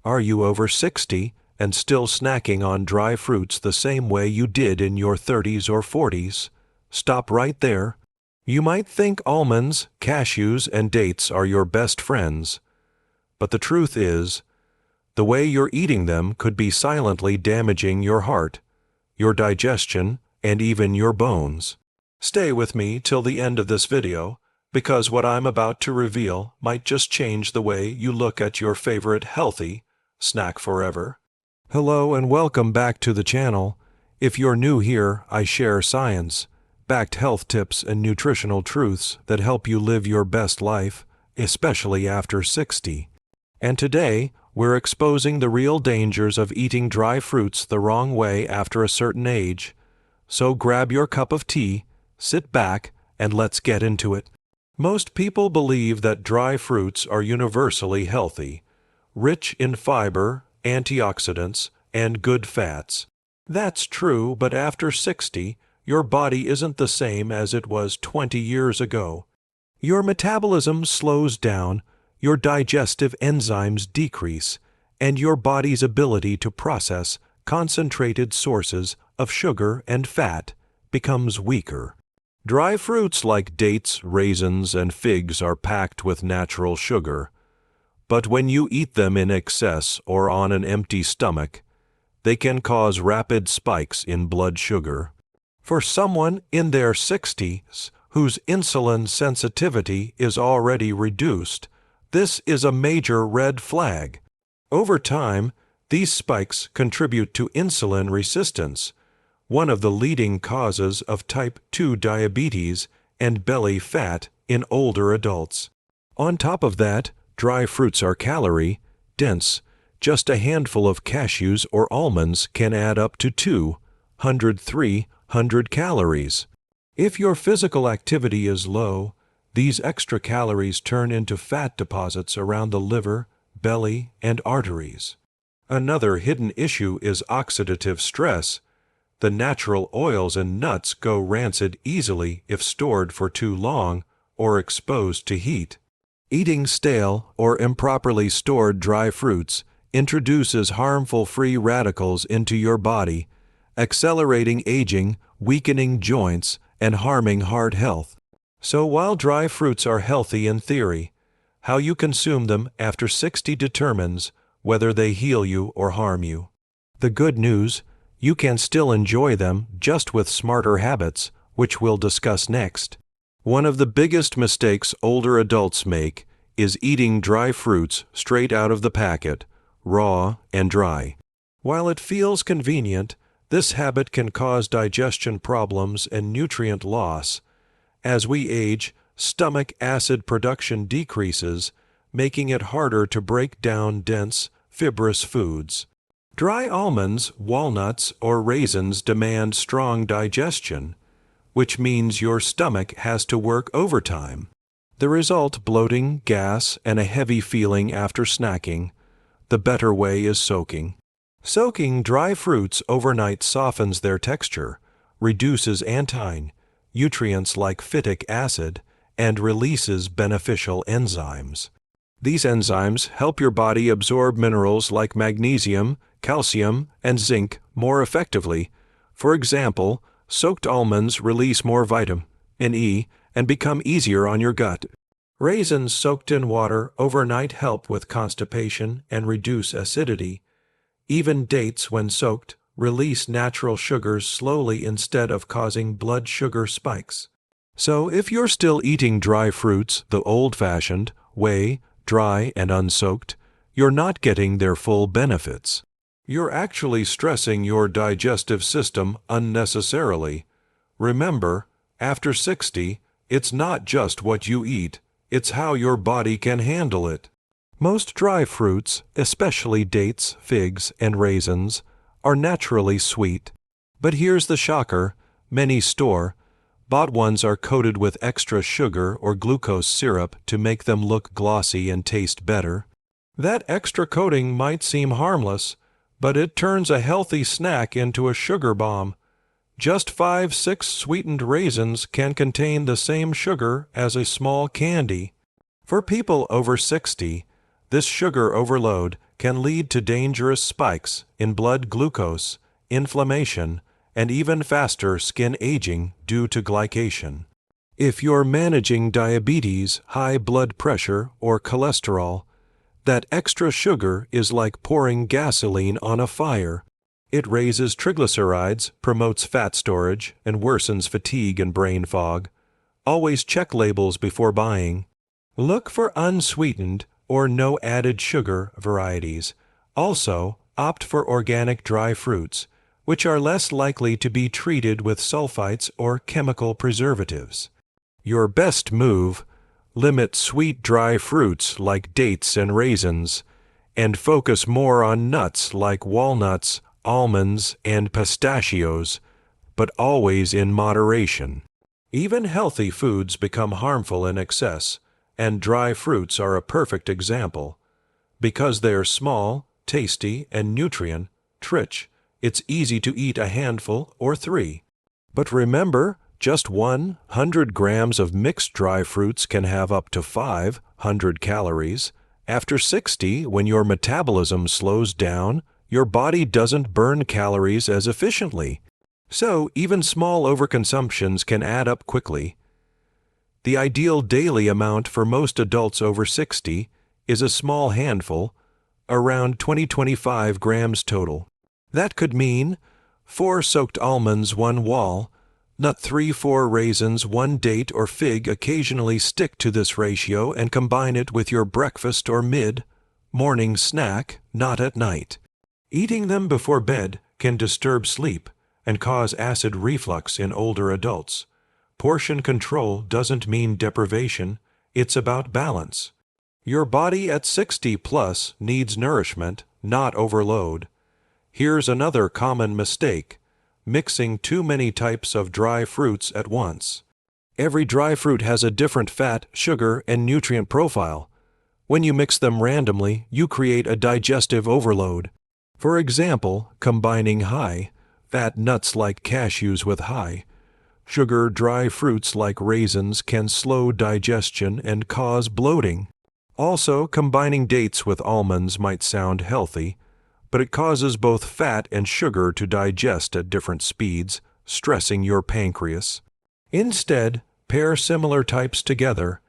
Are you over 60 and still snacking on dry fruits the same way you did in your 30s or 40s? Stop right there. You might think almonds, cashews, and dates are your best friends. But the truth is, the way you're eating them could be silently damaging your heart, your digestion, and even your bones. Stay with me till the end of this video, because what I'm about to reveal might just change the way you look at your favorite healthy snack forever. Hello and welcome back to the channel. If you're new here, I share science-backed health tips and nutritional truths that help you live your best life, especially after 60. And today, we're exposing the real dangers of eating dry fruits the wrong way after a certain age. So grab your cup of tea, sit back, and let's get into it. Most people believe that dry fruits are universally healthy, rich in fiber, antioxidants, and good fats. That's true, but after 60, your body isn't the same as it was 20 years ago. Your metabolism slows down, your digestive enzymes decrease, and your body's ability to process concentrated sources of sugar and fat becomes weaker. Dry fruits like dates, raisins, and figs are packed with natural sugar. But when you eat them in excess or on an empty stomach, they can cause rapid spikes in blood sugar. For someone in their 60s whose insulin sensitivity is already reduced, this is a major red flag. Over time, these spikes contribute to insulin resistance, one of the leading causes of type 2 diabetes and belly fat in older adults. On top of that, dry fruits are calorie-dense. Just a handful of cashews or almonds can add up to 200–300 calories. If your physical activity is low, these extra calories turn into fat deposits around the liver, belly, and arteries. Another hidden issue is oxidative stress. The natural oils in nuts go rancid easily if stored for too long or exposed to heat. Eating stale or improperly stored dry fruits introduces harmful free radicals into your body, accelerating aging, weakening joints, and harming heart health. So while dry fruits are healthy in theory, how you consume them after 60 determines whether they heal you or harm you. The good news, you can still enjoy them just with smarter habits, which we'll discuss next. One of the biggest mistakes older adults make is eating dry fruits straight out of the packet, raw and dry. While it feels convenient, this habit can cause digestion problems and nutrient loss. As we age, stomach acid production decreases, making it harder to break down dense, fibrous foods. Dry almonds, walnuts, or raisins demand strong digestion, which means your stomach has to work overtime. The result: bloating, gas, and a heavy feeling after snacking. The better way is soaking. Soaking dry fruits overnight softens their texture, reduces nutrients like phytic acid, and releases beneficial enzymes. These enzymes help your body absorb minerals like magnesium, calcium, and zinc more effectively. For example, soaked almonds release more vitamin E and become easier on your gut. Raisins soaked in water overnight help with constipation and reduce acidity. Even dates, when soaked, release natural sugars slowly instead of causing blood sugar spikes. So if you're still eating dry fruits the old-fashioned way, dry and unsoaked, you're not getting their full benefits. You're actually stressing your digestive system unnecessarily. Remember, after 60, it's not just what you eat, it's how your body can handle it. Most dry fruits, especially dates, figs, and raisins, are naturally sweet. But here's the shocker: many store-bought ones are coated with extra sugar or glucose syrup to make them look glossy and taste better. That extra coating might seem harmless, but it turns a healthy snack into a sugar bomb. Just 5–6 sweetened raisins can contain the same sugar as a small candy. For people over 60, this sugar overload can lead to dangerous spikes in blood glucose, inflammation, and even faster skin aging due to glycation. If you're managing diabetes, high blood pressure, or cholesterol, that extra sugar is like pouring gasoline on a fire. It raises triglycerides, promotes fat storage, and worsens fatigue and brain fog. Always check labels before buying. Look for unsweetened or no added sugar varieties. Also, opt for organic dry fruits, which are less likely to be treated with sulfites or chemical preservatives. Your best move: limit sweet dry fruits like dates and raisins, and focus more on nuts like walnuts, almonds, and pistachios, but always in moderation. Even healthy foods become harmful in excess, and dry fruits are a perfect example. Because they are small, tasty, and nutrient-rich, it's easy to eat a handful or 3. But remember, just 100 grams of mixed dry fruits can have up to 500 calories. After 60, when your metabolism slows down, your body doesn't burn calories as efficiently. So even small overconsumptions can add up quickly. The ideal daily amount for most adults over 60 is a small handful, around 20-25 grams total. That could mean 4 soaked almonds, 1 walnut, 3-4 raisins, 1 date or fig. Occasionally stick to this ratio and combine it with your breakfast or mid-morning snack, not at night. Eating them before bed can disturb sleep and cause acid reflux in older adults. Portion control doesn't mean deprivation, it's about balance. Your body at 60 plus needs nourishment, not overload. Here's another common mistake: mixing too many types of dry fruits at once. Every dry fruit has a different fat, sugar, and nutrient profile. When you mix them randomly, you create a digestive overload. For example, combining high-fat nuts like cashews with high-sugar dry fruits like raisins can slow digestion and cause bloating. Also, combining dates with almonds might sound healthy, but it causes both fat and sugar to digest at different speeds, stressing your pancreas. Instead, pair similar types together.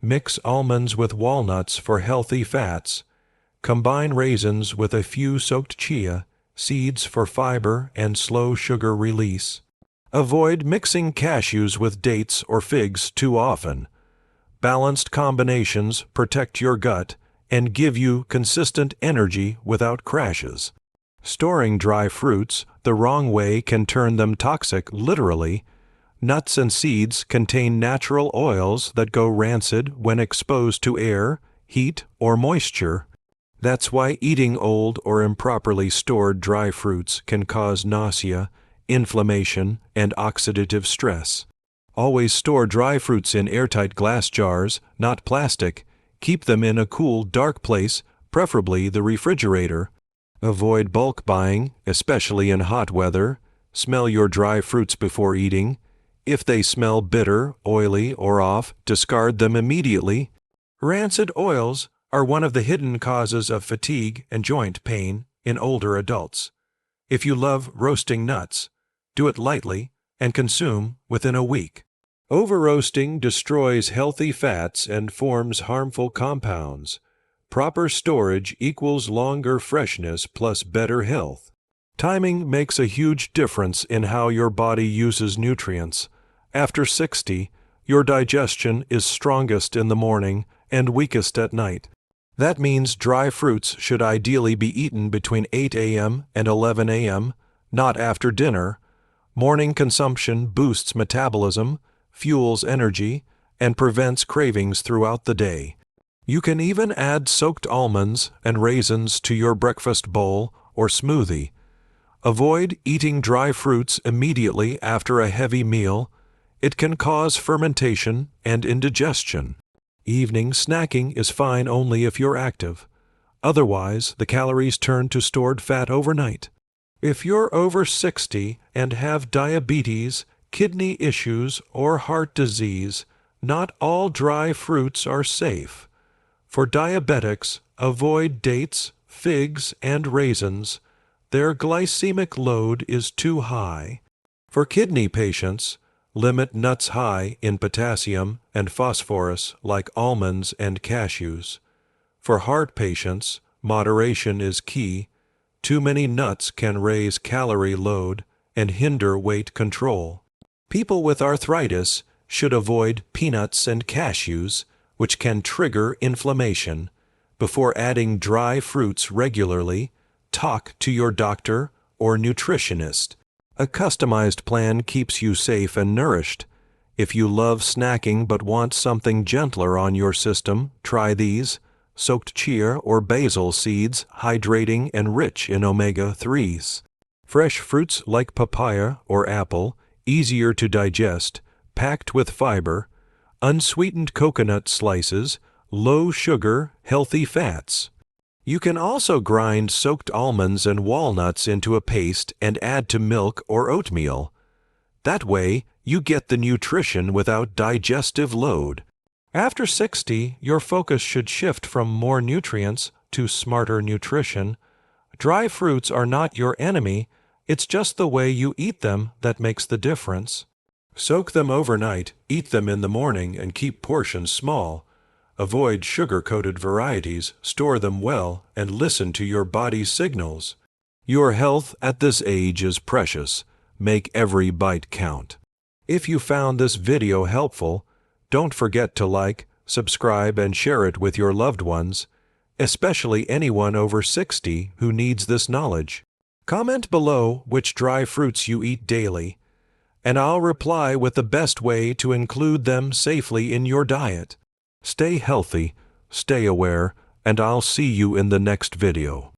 Mix almonds with walnuts for healthy fats. Combine raisins with a few soaked chia seeds for fiber and slow sugar release. Avoid mixing cashews with dates or figs too often. Balanced combinations protect your gut and give you consistent energy without crashes. Storing dry fruits the wrong way can turn them toxic, literally. Nuts and seeds contain natural oils that go rancid when exposed to air, heat, or moisture. That's why eating old or improperly stored dry fruits can cause nausea, inflammation, and oxidative stress. Always store dry fruits in airtight glass jars, not plastic. Keep them in a cool, dark place, preferably the refrigerator. Avoid bulk buying, especially in hot weather. Smell your dry fruits before eating. If they smell bitter, oily, or off, discard them immediately. Rancid oils are one of the hidden causes of fatigue and joint pain in older adults. If you love roasting nuts, do it lightly and consume within a week. Over-roasting destroys healthy fats and forms harmful compounds. Proper storage equals longer freshness plus better health. Timing makes a huge difference in how your body uses nutrients. After 60, your digestion is strongest in the morning and weakest at night. That means dry fruits should ideally be eaten between 8 a.m. and 11 a.m., not after dinner. Morning consumption boosts metabolism, fuels energy, and prevents cravings throughout the day. You can even add soaked almonds and raisins to your breakfast bowl or smoothie. Avoid eating dry fruits immediately after a heavy meal. It can cause fermentation and indigestion. Evening snacking is fine only if you're active. Otherwise, the calories turn to stored fat overnight. If you're over 60 and have diabetes, kidney issues, or heart disease, not all dry fruits are safe. For diabetics, avoid dates figs, and raisins, their glycemic load is too high. For kidney patients, limit nuts high in potassium and phosphorus like almonds and cashews. For heart patients, moderation is key. Too many nuts can raise calorie load and hinder weight control. People with arthritis should avoid peanuts and cashews, which can trigger inflammation. Before adding dry fruits regularly, talk to your doctor or nutritionist. A customized plan keeps you safe and nourished. If you love snacking but want something gentler on your system, try these. Soaked chia or basil seeds, hydrating and rich in omega-3s. Fresh fruits like papaya or apple, easier to digest, packed with fiber. Unsweetened coconut slices, low sugar, healthy fats. You can also grind soaked almonds and walnuts into a paste and add to milk or oatmeal. That way, you get the nutrition without digestive load. After 60, your focus should shift from more nutrients to smarter nutrition. Dry fruits are not your enemy, it's just the way you eat them that makes the difference. Soak them overnight, eat them in the morning, and keep portions small. Avoid sugar-coated varieties, store them well, and listen to your body's signals. Your health at this age is precious. Make every bite count. If you found this video helpful, don't forget to like, subscribe, and share it with your loved ones, especially anyone over 60 who needs this knowledge. Comment below which dry fruits you eat daily, and I'll reply with the best way to include them safely in your diet. Stay healthy, stay aware, and I'll see you in the next video.